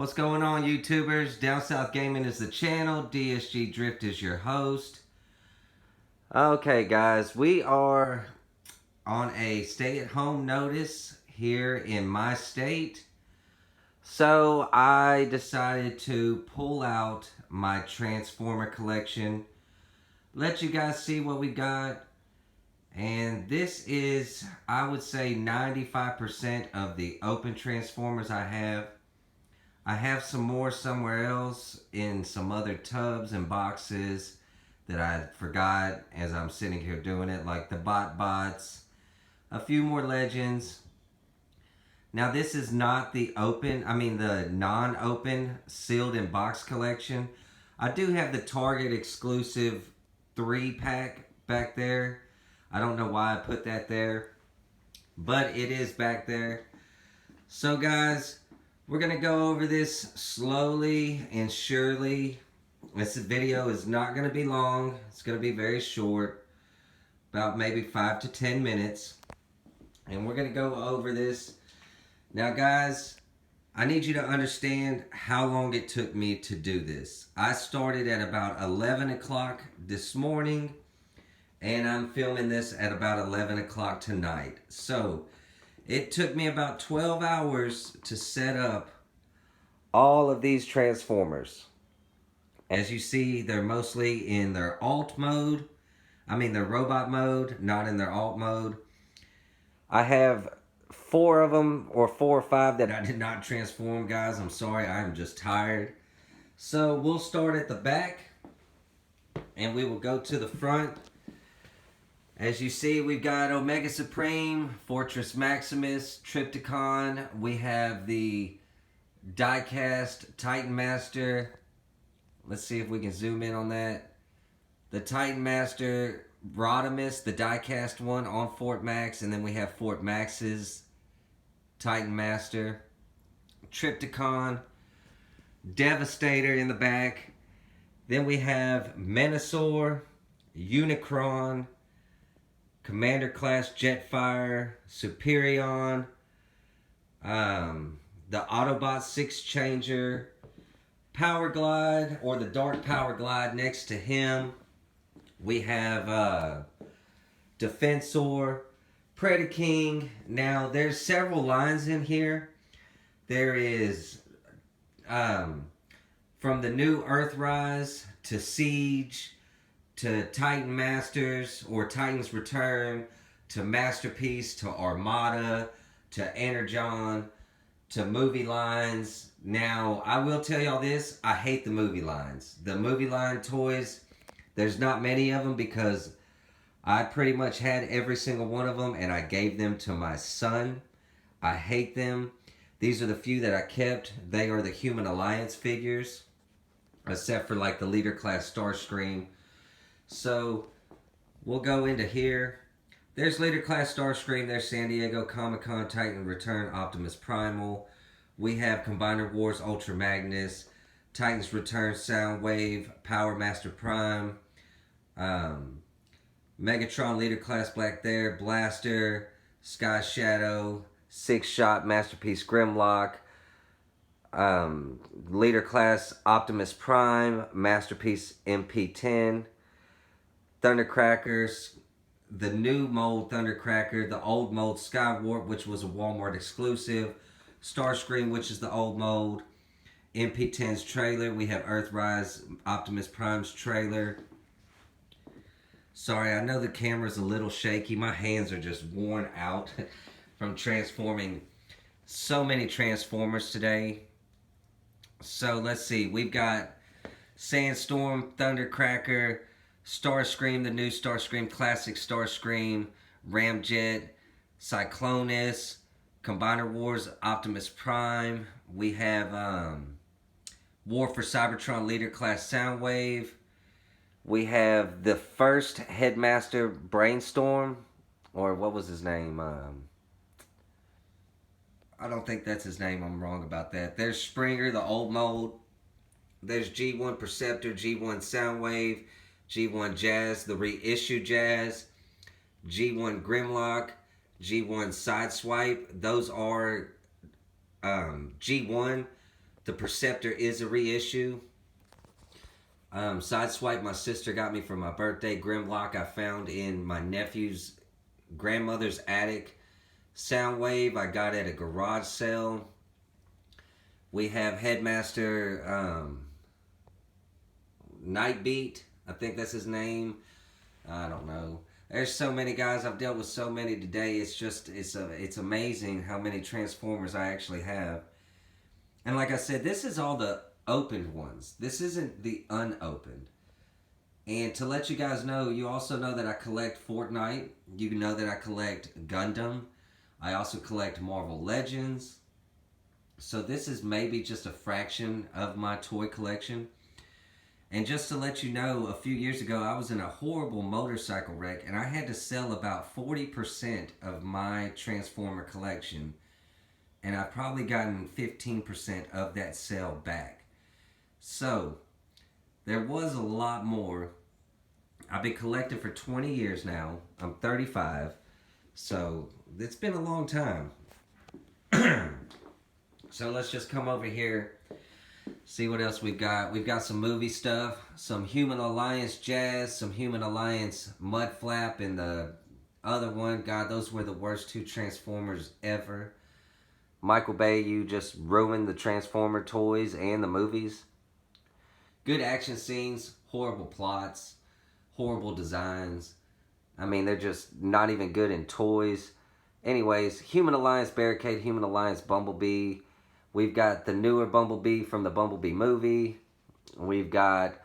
What's going on, YouTubers? Down South Gaming is the channel. DSG Drift is your host. Okay, guys, we are on a stay-at-home notice here in my state. So I decided to pull out my Transformer collection, let you guys see what we got. And this is, I would say, 95% of the open Transformers I have. I have some more somewhere else in some other tubs and boxes that I forgot as I'm sitting here doing it, like the bots, a few more legends. Now this is not the the non-open sealed in box collection. I do have the Target exclusive 3-pack back there. I don't know why I put that there, but it is back there. So guys, we're going to go over this slowly and surely. This video is not going to be long. It's going to be very short, about maybe 5 to 10 minutes. And we're going to go over this. Now guys, I need you to understand how long it took me to do this. I started at about 11 o'clock this morning, and I'm filming this at about 11 o'clock tonight. So it took me about 12 hours to set up all of these Transformers. As you see, they're mostly in their alt mode. Their robot mode, not in their alt mode. I have 4 of them, or 4 or 5 that I did not transform, guys. I'm sorry, I'm just tired. So we'll start at the back, and we will go to the front. As you see, we've got Omega Supreme, Fortress Maximus, Trypticon. We have the die-cast Titan Master. Let's see if we can zoom in on that. The Titan Master Rodimus, the die-cast one on Fort Max. And then we have Fort Max's Titan Master. Trypticon. Devastator in the back. Then we have Menasor, Unicron, Commander Class Jetfire, Superion, the Autobot 6 Changer, Power Glide, or the Dark Power Glide next to him. We have Defensor, Predaking. Now, there's several lines in here. There is from the new Earthrise to Siege, to Titan Masters or Titan's Return, to Masterpiece, to Armada, to Energon, to movie lines. Now, I will tell y'all this, I hate the movie lines. The movie line toys, there's not many of them because I pretty much had every single one of them and I gave them to my son. I hate them. These are the few that I kept. They are the Human Alliance figures, except for like the Leader Class Starscream. So, we'll go into here. There's Leader Class Starscream. There's San Diego Comic-Con Titan Return Optimus Primal. We have Combiner Wars Ultra Magnus, Titan's Return Soundwave, Power Master Prime, Megatron Leader Class Black there, Blaster, Sky Shadow, 6-Shot Masterpiece Grimlock, Leader Class Optimus Prime, Masterpiece MP10, Thundercrackers, the new mold Thundercracker, the old mold Skywarp, which was a Walmart exclusive, Starscream, which is the old mold, MP10's trailer. We have Earthrise Optimus Prime's trailer. Sorry, I know the camera's a little shaky. My hands are just worn out from transforming so many Transformers today. So let's see, we've got Sandstorm, Thundercracker, Starscream, the new Starscream, Classic Starscream, Ramjet, Cyclonus, Combiner Wars, Optimus Prime. We have War for Cybertron Leader Class Soundwave. We have the first Headmaster Brainstorm, or what was his name? I don't think that's his name. I'm wrong about that. There's Springer, the old mold. There's G1 Perceptor, G1 Soundwave, G1 Jazz, the reissue Jazz, G1 Grimlock, G1 Sideswipe. Those are G1 The Perceptor is a reissue. Sideswipe, my sister got me for my birthday. Grimlock, I found in my nephew's grandmother's attic. Soundwave, I got at a garage sale. We have Headmaster Nightbeat. I think that's his name. I don't know. There's so many guys. I've dealt with so many today. It's amazing how many Transformers I actually have. And like I said, this is all the opened ones. This isn't the unopened. And to let you guys know, you also know that I collect Fortnite. You know that I collect Gundam. I also collect Marvel Legends. So this is maybe just a fraction of my toy collection. And just to let you know, a few years ago, I was in a horrible motorcycle wreck, and I had to sell about 40% of my Transformer collection. And I've probably gotten 15% of that sale back. So, there was a lot more. I've been collecting for 20 years now. I'm 35. So, it's been a long time. So, let's just come over here. See what else we've got. We've got some movie stuff. Some Human Alliance Jazz. Some Human Alliance Mudflap. And the other one. God, those were the worst two Transformers ever. Michael Bay, you just ruined the Transformer toys and the movies. Good action scenes, horrible plots, horrible designs. I mean, they're just not even good in toys. Anyways, Human Alliance Barricade, Human Alliance Bumblebee. We've got the newer Bumblebee from the Bumblebee movie. We've got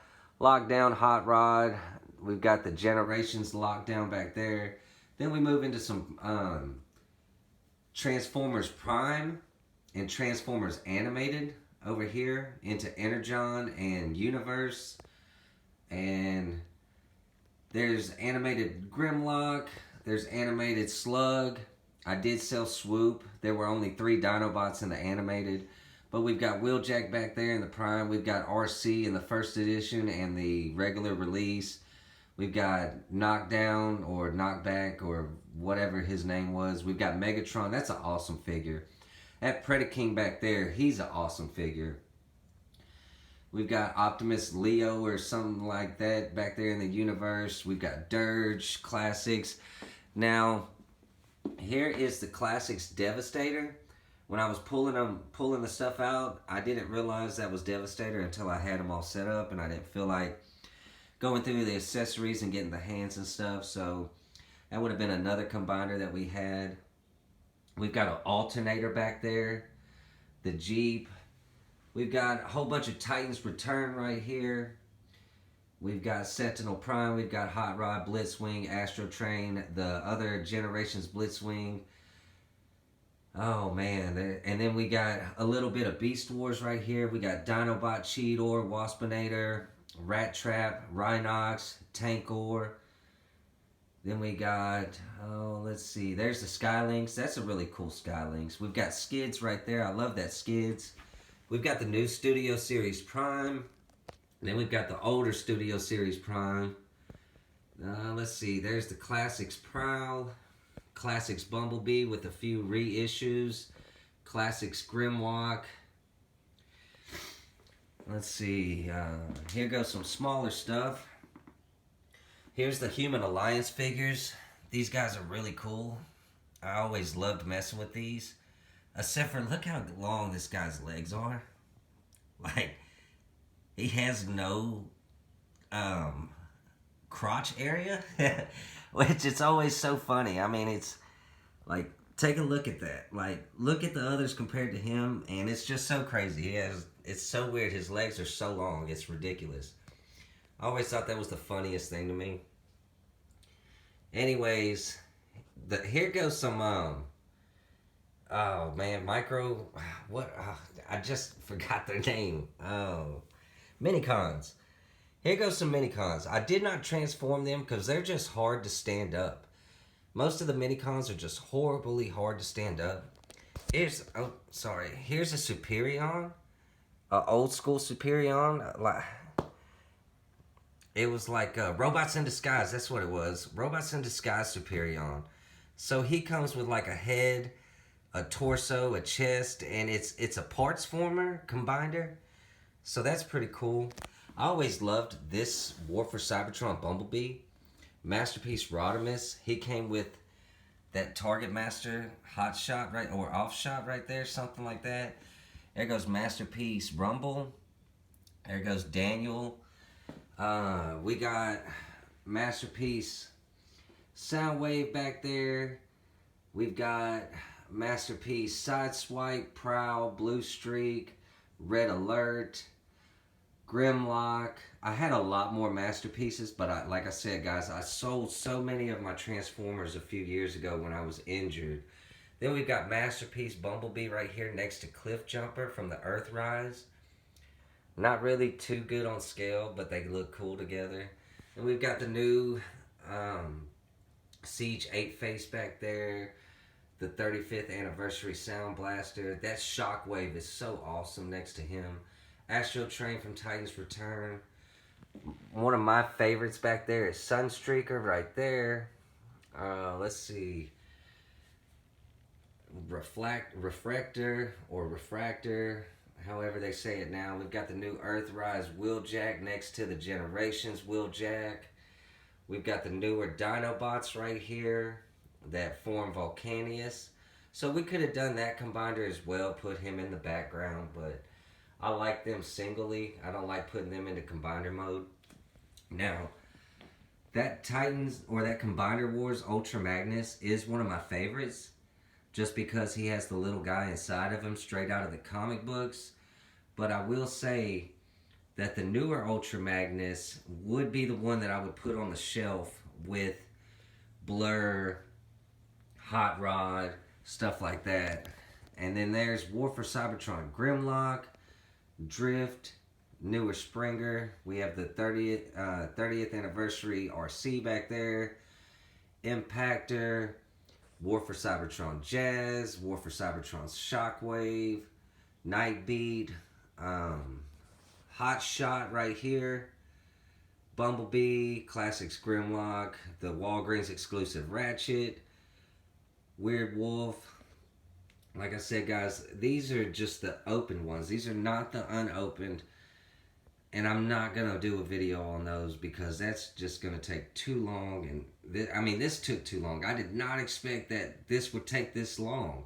Lockdown Hot Rod. We've got the Generations Lockdown back there. Then we move into some Transformers Prime and Transformers Animated over here into Energon and Universe. And there's animated Grimlock. There's animated Slug. I did sell Swoop. There were only 3 Dinobots in the animated. But we've got Wheeljack back there in the Prime. We've got RC in the first edition and the regular release. We've got Knockdown or Knockback or whatever his name was. We've got Megatron. That's an awesome figure. That Predaking back there, he's an awesome figure. We've got Optimus Leo or something like that back there in the universe. We've got Dirge, Classics. Now, here is the Classics Devastator. When I was pulling the stuff out, I didn't realize that was Devastator until I had them all set up, and I didn't feel like going through the accessories and getting the hands and stuff. So that would have been another combiner that we had. We've got an alternator back there. The Jeep. We've got a whole bunch of Titans Return right here. We've got Sentinel Prime. We've got Hot Rod, Blitzwing, Astro Train, the other Generations Blitzwing. Oh man. And then we got a little bit of Beast Wars right here. We got Dinobot, Cheetor, Waspinator, Rat Trap, Rhinox, Tankor. Then we got, let's see, there's the Skylynx. That's a really cool Skylynx. We've got Skids right there. I love that Skids. We've got the new Studio Series Prime. And then we've got the older Studio Series Prime. Let's see, there's the Classics Prowl. Classics Bumblebee with a few reissues. Classics Grimlock. Let's see, here goes some smaller stuff. Here's the Human Alliance figures. These guys are really cool. I always loved messing with these. Except for, look how long this guy's legs are. Like, he has no crotch area. Which it's always so funny. I mean, it's like, take a look at that. Like, look at the others compared to him, and it's just so crazy. It's so weird. His legs are so long. It's ridiculous. I always thought that was the funniest thing to me. Anyways, here goes some, oh man, Micro, what, I just forgot their name. Oh, Minicons. Here goes some Minicons. I did not transform them because they're just hard to stand up. Most of the Minicons are just horribly hard to stand up. Here's a Superion. An old school Superion. It was like Robots in Disguise. That's what it was. Robots in Disguise Superion. So he comes with like a head, a torso, a chest, and it's a parts former combiner. So that's pretty cool. I always loved this War for Cybertron Bumblebee. Masterpiece Rodimus. He came with that Target Master hot shot right or off shot right there, something like that. There goes Masterpiece Rumble. There goes Daniel. We got Masterpiece Soundwave back there. We've got Masterpiece Sideswipe, Prowl, Blue Streak, Red Alert, Grimlock. I had a lot more Masterpieces, but like I said, guys, I sold so many of my Transformers a few years ago when I was injured. Then we've got Masterpiece Bumblebee right here next to Cliff Jumper from the Earthrise. Not really too good on scale, but they look cool together. And we've got the new Siege 8-Face back there. The 35th Anniversary Sound Blaster. That Shockwave is so awesome next to him. Astro Train from Titan's Return. One of my favorites back there is Sunstreaker right there. Let's see. Refractor or Refractor, however they say it now. We've got the new Earthrise Wheeljack next to the Generations Wheeljack. We've got the newer Dinobots right here that form Volcanius. So we could have done that combiner as well, put him in the background, but I like them singly. I don't like putting them into combiner mode. Now, that Titans or that Combiner Wars Ultra Magnus is one of my favorites, just because he has the little guy inside of him straight out of the comic books. But I will say that the newer Ultra Magnus would be the one that I would put on the shelf with Blur, Hot Rod, stuff like that. And then there's War for Cybertron Grimlock, Drift, newer Springer. We have the 30th Anniversary RC back there. Impactor, War for Cybertron Jazz, War for Cybertron Shockwave, Nightbeat, Hot Shot right here, Bumblebee, Classics Grimlock, the Walgreens exclusive Ratchet, Weird Wolf. Like I said, guys, these are just the open ones. These are not the unopened. And I'm not going to do a video on those because that's just going to take too long. And this took too long. I did not expect that this would take this long.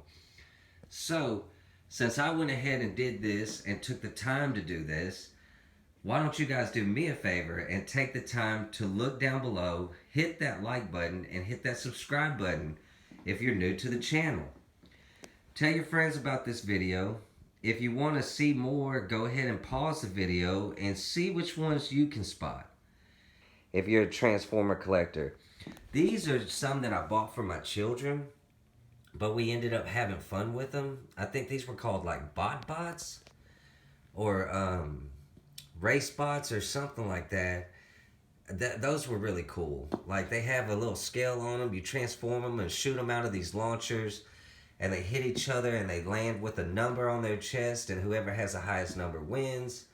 So, since I went ahead and did this and took the time to do this, why don't you guys do me a favor and take the time to look down below, hit that like button, and hit that subscribe button if you're new to the channel. Tell your friends about this video. If you want to see more, go ahead and pause the video and see which ones you can spot if you're a Transformer collector. These are some that I bought for my children, but we ended up having fun with them. I think these were called like bots or race bots or something like that. Those were really cool. Like, they have a little scale on them. You transform them and shoot them out of these launchers, and they hit each other and they land with a number on their chest, and whoever has the highest number wins.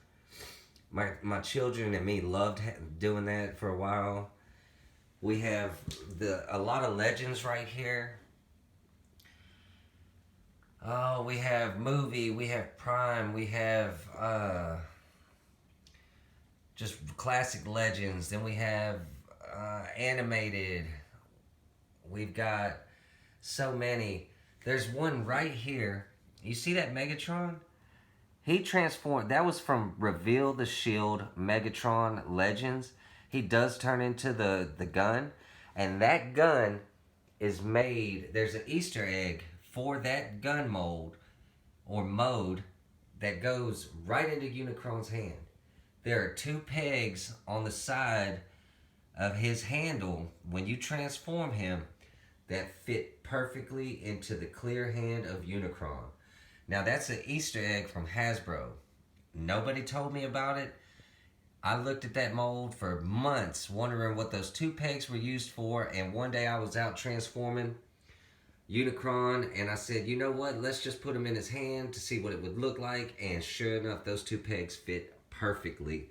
My children and me loved doing that for a while. We have a lot of legends right here. Oh, we have movie, we have Prime, we have just classic legends. Then we have animated. We've got so many. There's one right here. You see that Megatron? He transformed. That was from Reveal the Shield Megatron Legends. He does turn into the gun. And that gun is made. There's an Easter egg for that gun mold or mode that goes right into Unicron's hand. There are 2 pegs on the side of his handle when you transform him that fit perfectly into the clear hand of Unicron. Now, that's an Easter egg from Hasbro. Nobody told me about it. I looked at that mold for months wondering what those 2 pegs were used for, and one day I was out transforming Unicron, and I said, you know what, let's just put him in his hand to see what it would look like, and sure enough, those 2 pegs fit perfectly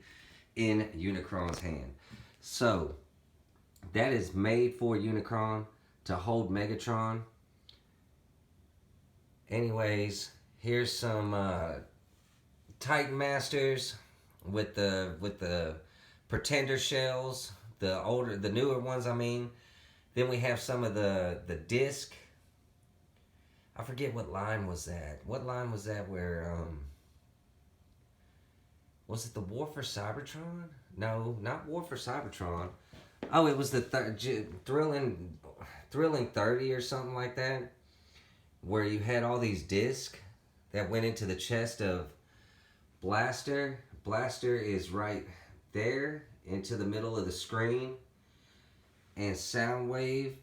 in Unicron's hand. So, that is made for Unicron to hold Megatron. Anyways, here's some Titan Masters with the Pretender shells, the newer ones. I mean, then we have some of the disc. I forget what line was that. What line was that? Where was it the War for Cybertron? No, not War for Cybertron. Oh, it was the Thrilling 30 or something like that, where you had all these discs that went into the chest of Blaster. Blaster is right there into the middle of the screen, and Soundwave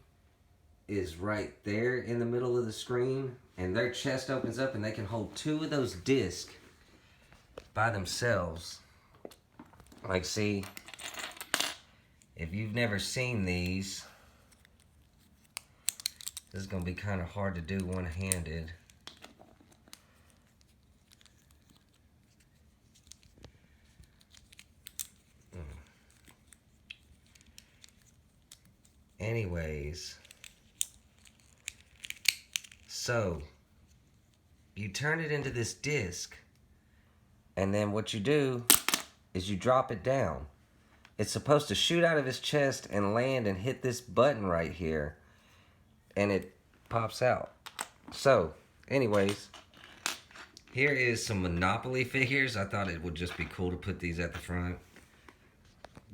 is right there in the middle of the screen, and their chest opens up and they can hold two of those discs by themselves. Like, see, if you've never seen these, this is going to be kind of hard to do one-handed. Anyways, so you turn it into this disc, and then what you do is you drop it down. It's supposed to shoot out of his chest and land and hit this button right here, and it pops out. So, anyways, here is some Monopoly figures. I thought it would just be cool to put these at the front.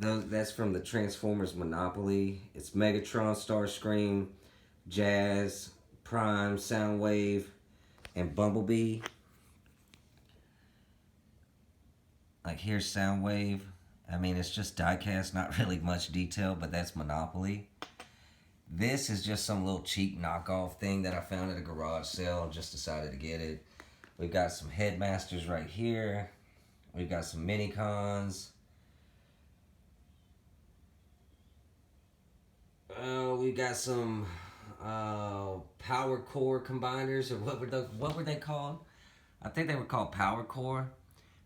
That's from the Transformers Monopoly. It's Megatron, Starscream, Jazz, Prime, Soundwave, and Bumblebee. Like, here's Soundwave. I mean, it's just die-cast, not really much detail, but that's Monopoly. This is just some little cheap knockoff thing that I found at a garage sale. Just decided to get it. We've got some Headmasters right here. We've got some Minicons. We got some Power Core combiners, or what were they called? I think they were called Power Core,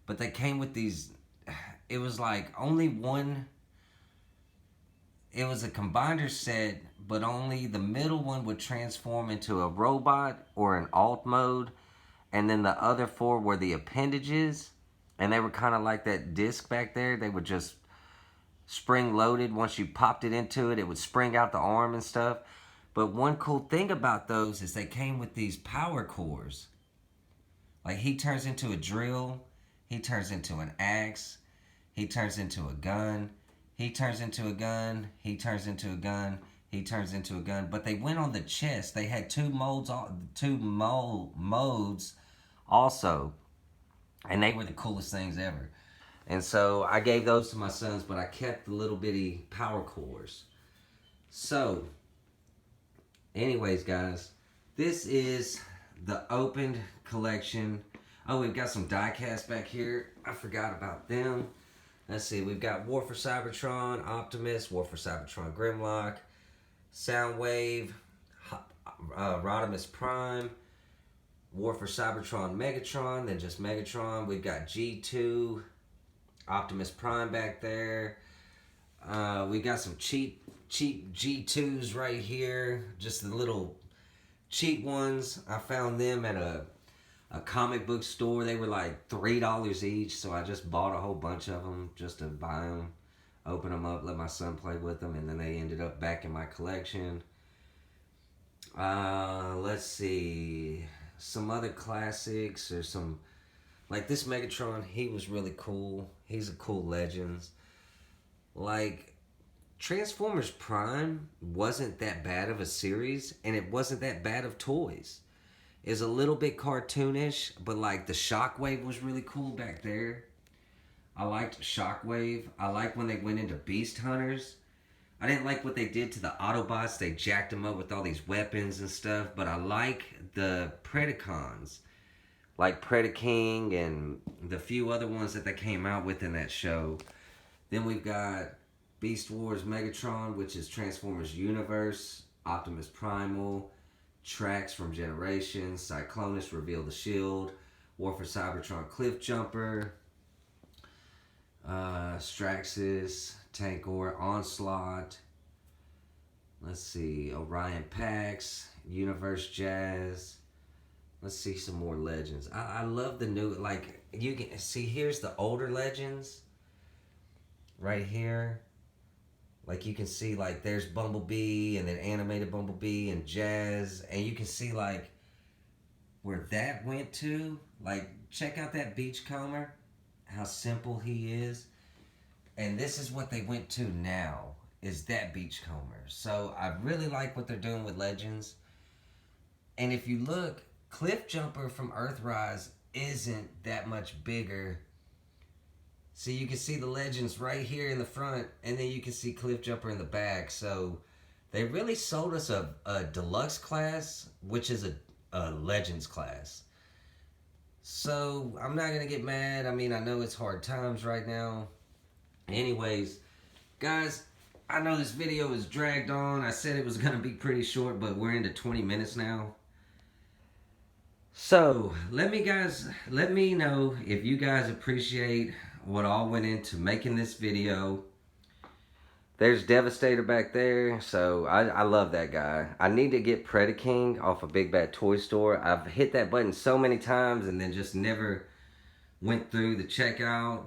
but they came with these. It was like only one. It was a combiner set, but only the middle one would transform into a robot or an alt mode, and then the other four were the appendages, and they were kind of like that disc back there. They would just spring loaded. Once you popped it into it, it would spring out the arm and stuff. But one cool thing about those is they came with these power cores. Like, he turns into a drill, he turns into an axe, he turns into a gun, he turns into a gun, he turns into a gun, he turns into a gun. But they went on the chest. They had two modes also, and they were the coolest things ever. And so I gave those to my sons, but I kept the little bitty power cores. So, anyways, guys, this is the opened collection. Oh, we've got some die-cast back here. I forgot about them. Let's see, we've got War for Cybertron, Optimus, War for Cybertron Grimlock, Soundwave, Rodimus Prime, War for Cybertron Megatron, then just Megatron. We've got G2, Optimus Prime back there. We got some cheap G2s right here. Just the little cheap ones. I found them at a comic book store. They were like $3 each, so I just bought a whole bunch of them just to buy them, open them up, let my son play with them, and then they ended up back in my collection. Let's see, some other classics, or some, like this Megatron. He was really cool. He's a cool Legends. Like, Transformers Prime wasn't that bad of a series, and it wasn't that bad of toys. It's a little bit cartoonish, but like the Shockwave was really cool back there. I liked Shockwave. I like when they went into Beast Hunters. I didn't like what they did to the Autobots. They jacked them up with all these weapons and stuff, but I like the Predacons, like Predaking and the few other ones that they came out with in that show. Then we've got Beast Wars Megatron, which is Transformers Universe, Optimus Primal, Trax from Generations, Cyclonus Reveal the Shield, War for Cybertron Cliff Jumper, Straxus, Tankor, Onslaught, let's see, Orion Pax, Universe Jazz, Let's see some more legends. I love the new, like, you can see, here's the older legends. Right here. Like, you can see, like, there's Bumblebee, and then animated Bumblebee, and Jazz. And you can see, like, where that went to. Like, check out that beachcomber. How simple he is. And this is what they went to now, is that beachcomber. So, I really like what they're doing with legends. And if you look, Cliff Jumper from Earthrise isn't that much bigger. So you can see the legends right here in the front, and then you can see Cliff Jumper in the back. So they really sold us a deluxe class, which is a legends class. So I'm not going to get mad. I mean, I know it's hard times right now. Anyways, guys, I know this video is dragged on. I said it was going to be pretty short, but we're into 20 minutes now. So let me know if you guys appreciate what all went into making this video. There's Devastator back there, so I love that guy. I need to get Predaking off a Big Bad Toy Store. I've hit that button so many times and then just never went through the checkout.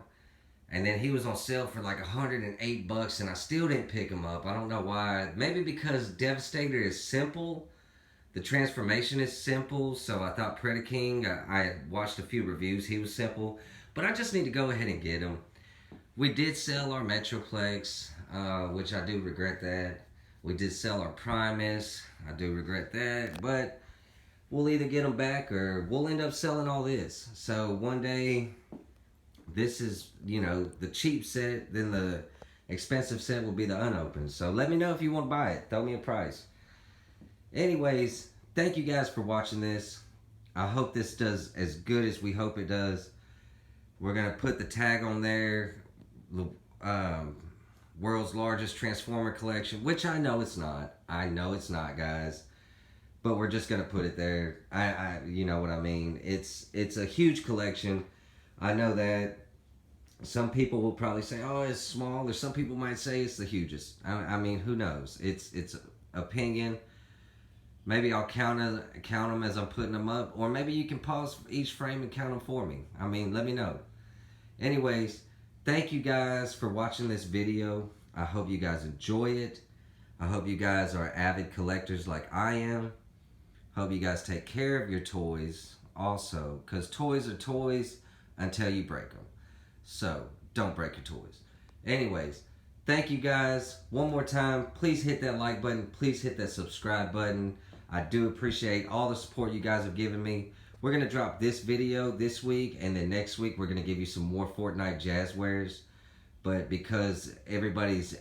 And then he was on sale for like $108 and I still didn't pick him up. I don't know why. Maybe because Devastator is simple. The transformation is simple, so I thought Predaking, I watched a few reviews, he was simple. But I just need to go ahead and get him. We did sell our Metroplex, which I do regret that. We did sell our Primus, I do regret that. But we'll either get them back or we'll end up selling all this. So one day, this is, you know, the cheap set, then the expensive set will be the unopened. So let me know if you want to buy it. Throw me a price. Anyways, thank you guys for watching this. I hope this does as good as we hope it does. We're going to put the tag on there, world's largest Transformer collection, which I know it's not. I know it's not, guys. But we're just going to put it there. You know what I mean. It's a huge collection. I know that. Some people will probably say, oh, it's small. Or some people might say it's the hugest. I mean, who knows? It's opinion. Maybe I'll count them as I'm putting them up. Or maybe you can pause each frame and count them for me. I mean, let me know. Anyways, thank you guys for watching this video. I hope you guys enjoy it. I hope you guys are avid collectors like I am. Hope you guys take care of your toys also. Because toys are toys until you break them. So, don't break your toys. Anyways, thank you guys. One more time, please hit that like button. Please hit that subscribe button. I do appreciate all the support you guys have given me. We're going to drop this video this week, and then next week we're going to give you some more Fortnite Jazzwares. But because everybody's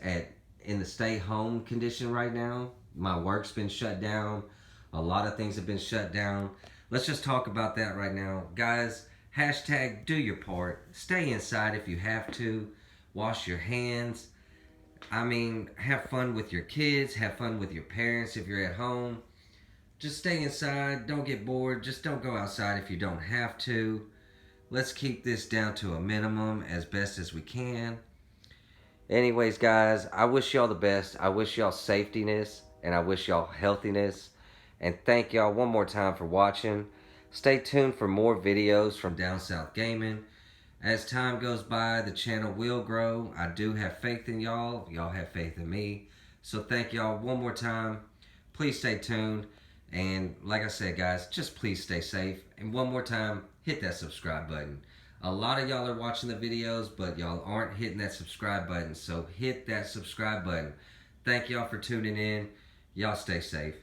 in the stay home condition right now, my work's been shut down. A lot of things have been shut down. Let's just talk about that right now. Guys, hashtag do your part. Stay inside if you have to. Wash your hands. I mean, have fun with your kids. Have fun with your parents if you're at home. Just stay inside. Don't get bored. Just don't go outside if you don't have to. Let's keep this down to a minimum as best as we can. Anyways, guys, I wish y'all the best. I wish y'all safetyness, and I wish y'all healthiness. And thank y'all one more time for watching. Stay tuned for more videos from Down South Gaming. As time goes by, the channel will grow. I do have faith in y'all. Y'all have faith in me. So thank y'all one more time. Please stay tuned. And like I said, guys, just please stay safe. And one more time, hit that subscribe button. A lot of y'all are watching the videos, but y'all aren't hitting that subscribe button. So hit that subscribe button. Thank y'all for tuning in. Y'all stay safe.